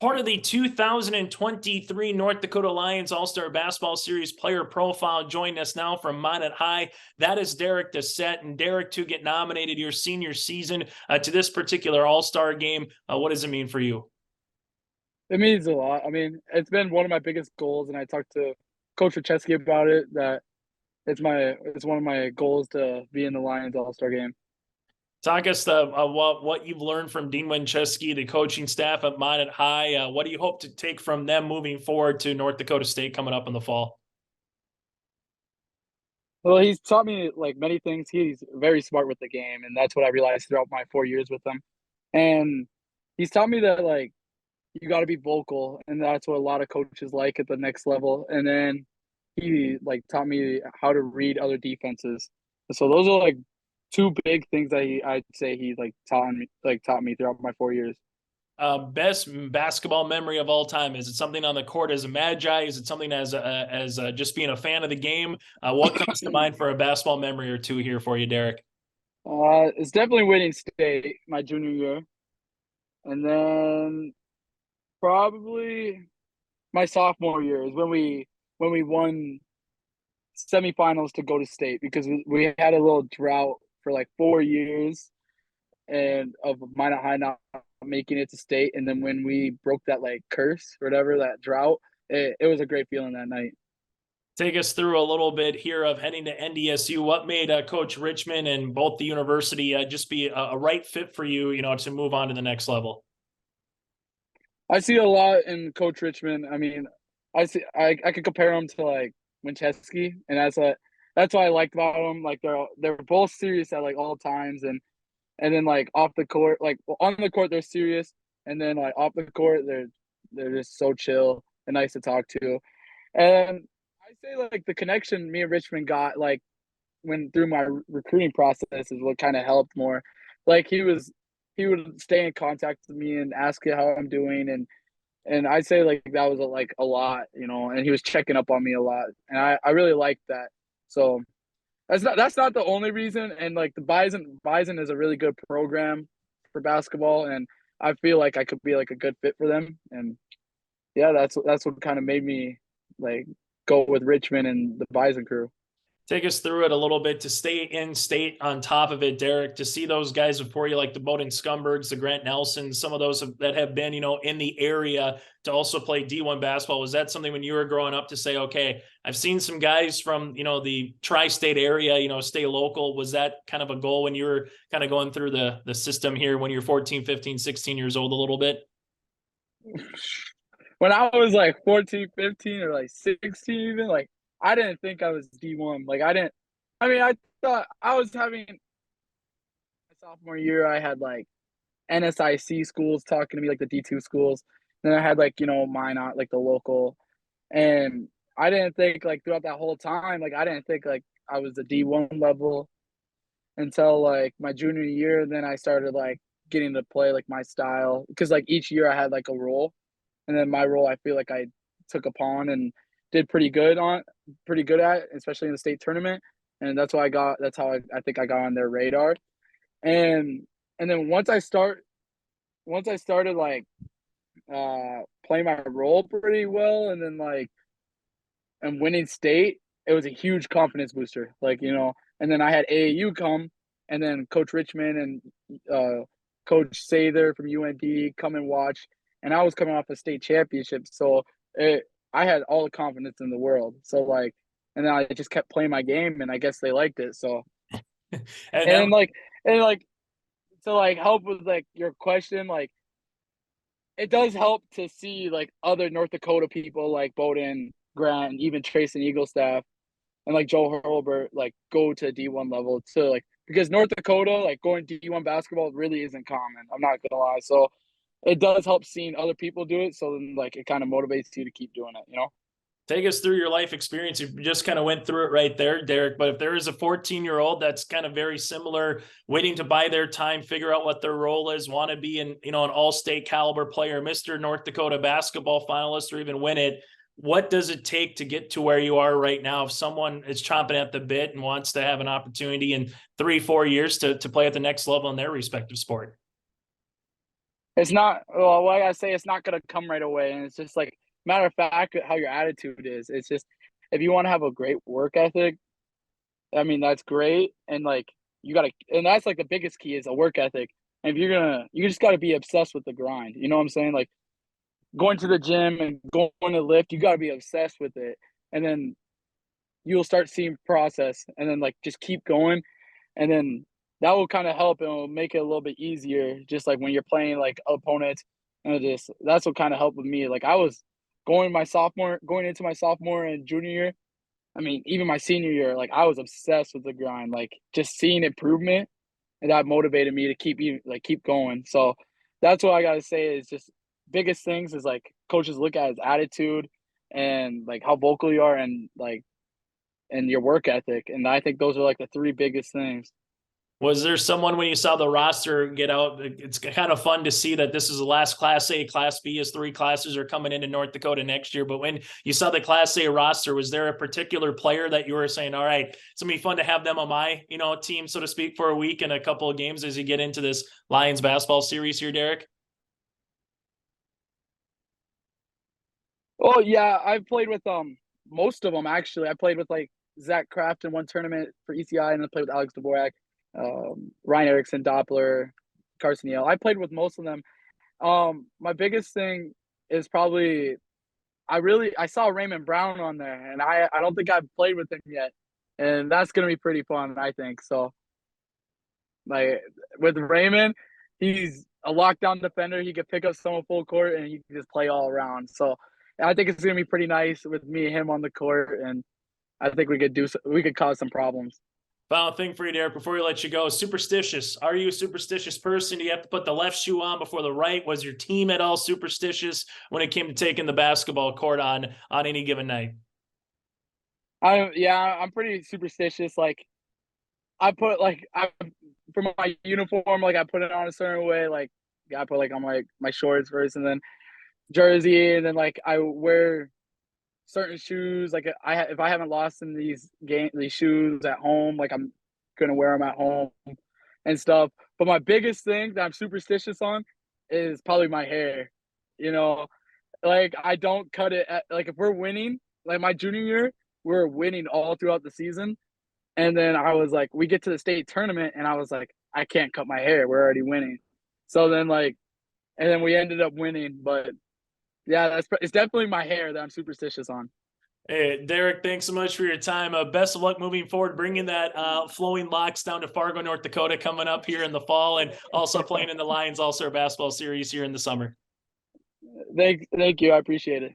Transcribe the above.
Part of the 2023 North Dakota Lions All-Star Basketball Series player profile. Joining us now from Minot High, that is Darik Dissette. And Darik, to get nominated your senior season to this particular All-Star game, what does it mean for you? It means a lot. I mean, it's been one of my biggest goals, and I talked to Coach Wachowski about it. That it's one of my goals to be in the Lions All Star game. Talk us what you've learned from Dean Winchesky, the coaching staff at Minot High. What do you hope to take from them moving forward to North Dakota State coming up in the fall? Well, he's taught me like many things. He's very smart with the game, and that's what I realized throughout my 4 years with him. And he's taught me that like you got to be vocal, and that's what a lot of coaches like at the next level. And then he like taught me how to read other defenses. So those are like two big things that I'd say he like taught me throughout my 4 years. Best basketball memory of all time? Is it something on the court as a magi? Is it something as just being a fan of the game? What comes to mind for a basketball memory or two here for you, Darik? It's definitely winning state my junior year, and then probably my sophomore year is when we won semifinals to go to state because we had a little drought for like 4 years and of Minot High not making it to state, and then when we broke that like curse or whatever, that drought, it was a great feeling that night. Take us through a little bit here of heading to NDSU. What made Coach Richmond and both the university just be a right fit for you, to move on to the next level? I see a lot in Coach Richmond. I mean, I could compare him to like Winchesky, and that's what I liked about them. Like they're both serious at like all times, and then like off the court, like on the court they're serious, and then like off the court they're just so chill and nice to talk to. And I say like the connection me and Richmond got like when through my recruiting process is what kind of helped more. Like he would stay in contact with me and ask you how I'm doing, and I'd say like that was like a lot, and he was checking up on me a lot, and I really liked that. So that's not the only reason. And like the Bison is a really good program for basketball, and I feel like I could be like a good fit for them. And yeah, that's what kind of made me like go with Richmond and the Bison crew. Take us through it a little bit to stay in state on top of it, Darik, to see those guys before you, like the Bowden Scumbergs, the Grant Nelsons, some of those that have been, in the area to also play D1 basketball. Was that something when you were growing up to say, okay, I've seen some guys from, the tri-state area, stay local? Was that kind of a goal when you were kind of going through the system here when you're 14, 15, 16 years old a little bit? When I was like 14, 15, or like 16 even, like I didn't think I was D1. Like I didn't I mean, I thought I was having my sophomore year, I had like NSIC schools talking to me, like the D2 schools. Then I had like, Minot, like the local. And I didn't think like throughout that whole time, like I didn't think like I was the D1 level until like my junior year. Then I started like getting to play like my style because like each year I had like a role, and then my role I feel like I took upon and did pretty good at, especially in the state tournament. And that's how I think I got on their radar. And and then once I started like playing my role pretty well, and then like and winning state, it was a huge confidence booster. Like, and then I had AAU come, and then Coach Richmond and Coach Sather from UND come and watch, and I was coming off a state championship, so I had all the confidence in the world. So like, and then I just kept playing my game, and I guess they liked it. So And and that then like and like to like help with like your question, like it does help to see like other North Dakota people like Bowden, Grant, and even Trace and Eagle staff and like Joe Hurlbert like go to D1 level to like because North Dakota like going D1 basketball really isn't common. I'm not gonna lie. So it does help seeing other people do it. So then like it kind of motivates you to keep doing it. take us through your life experience. You just kind of went through it right there, Darik. But if there is a 14-year-old that's kind of very similar, waiting to buy their time, figure out what their role is, want to be an all-state caliber player, Mr. North Dakota basketball finalist, or even win it, what does it take to get to where you are right now? If someone is chomping at the bit and wants to have an opportunity in 3-4 years to play at the next level in their respective sport? It's not. Well, like I say, it's not gonna come right away, and it's just like matter of fact how your attitude is. It's just if you want to have a great work ethic, I mean that's great, and like you gotta, and that's like the biggest key is a work ethic. And if you're gonna, you just gotta be obsessed with the grind. You know what I'm saying? Like going to the gym and going to lift, you gotta be obsessed with it, and then you'll start seeing process, and then like just keep going, and then that will kind of help and it'll make it a little bit easier. Just like when you're playing like opponents, and just that's what kind of helped with me. Like I was going into my sophomore and junior year. I mean, even my senior year, like I was obsessed with the grind. Like just seeing improvement, and that motivated me to keep going. So that's what I gotta say is just biggest things is like coaches look at his attitude and like how vocal you are and like and your work ethic. And I think those are like the three biggest things. Was there someone when you saw the roster get out? It's kind of fun to see that this is the last Class A. Class B is 3 classes are coming into North Dakota next year. But when you saw the Class A roster, was there a particular player that you were saying, all right, it's gonna be fun to have them on my, team, so to speak, for a week and a couple of games as you get into this Lions basketball series here, Darik? Oh yeah, I've played with most of them actually. I played with like Zach Kraft in one tournament for ECI, and I played with Alex Dvorak, Ryan Erickson, Doppler, Carson Yale. I played with most of them. My biggest thing is probably I saw Raymond Brown on there, and I don't think I've played with him yet, and that's gonna be pretty fun, I think. So like with Raymond, he's a lockdown defender. He could pick up someone full court and he can just play all around. So I think it's gonna be pretty nice with me and him on the court, and I think we could cause some problems. Final thing for you, Derek, before we let you go, superstitious. Are you a superstitious person? Do you have to put the left shoe on before the right? Was your team at all superstitious when it came to taking the basketball court on any given night? I'm pretty superstitious. Like I put like I for my uniform, like I put it on a certain way. Like I put like on my shorts first, and then jersey, and then like I wear certain shoes. Like if I haven't lost in these shoes at home, like I'm gonna wear them at home and stuff. But my biggest thing that I'm superstitious on is probably my hair. You know, like I don't cut it like if we're winning, like my junior year, we're winning all throughout the season. And then I was like, we get to the state tournament, and I was like, I can't cut my hair. We're already winning. So then like, and then we ended up winning. But yeah, it's definitely my hair that I'm superstitious on. Hey, Derek, thanks so much for your time. Best of luck moving forward, bringing that flowing locks down to Fargo, North Dakota, coming up here in the fall, and also playing in the Lions All-Star Basketball Series here in the summer. Thank you. I appreciate it.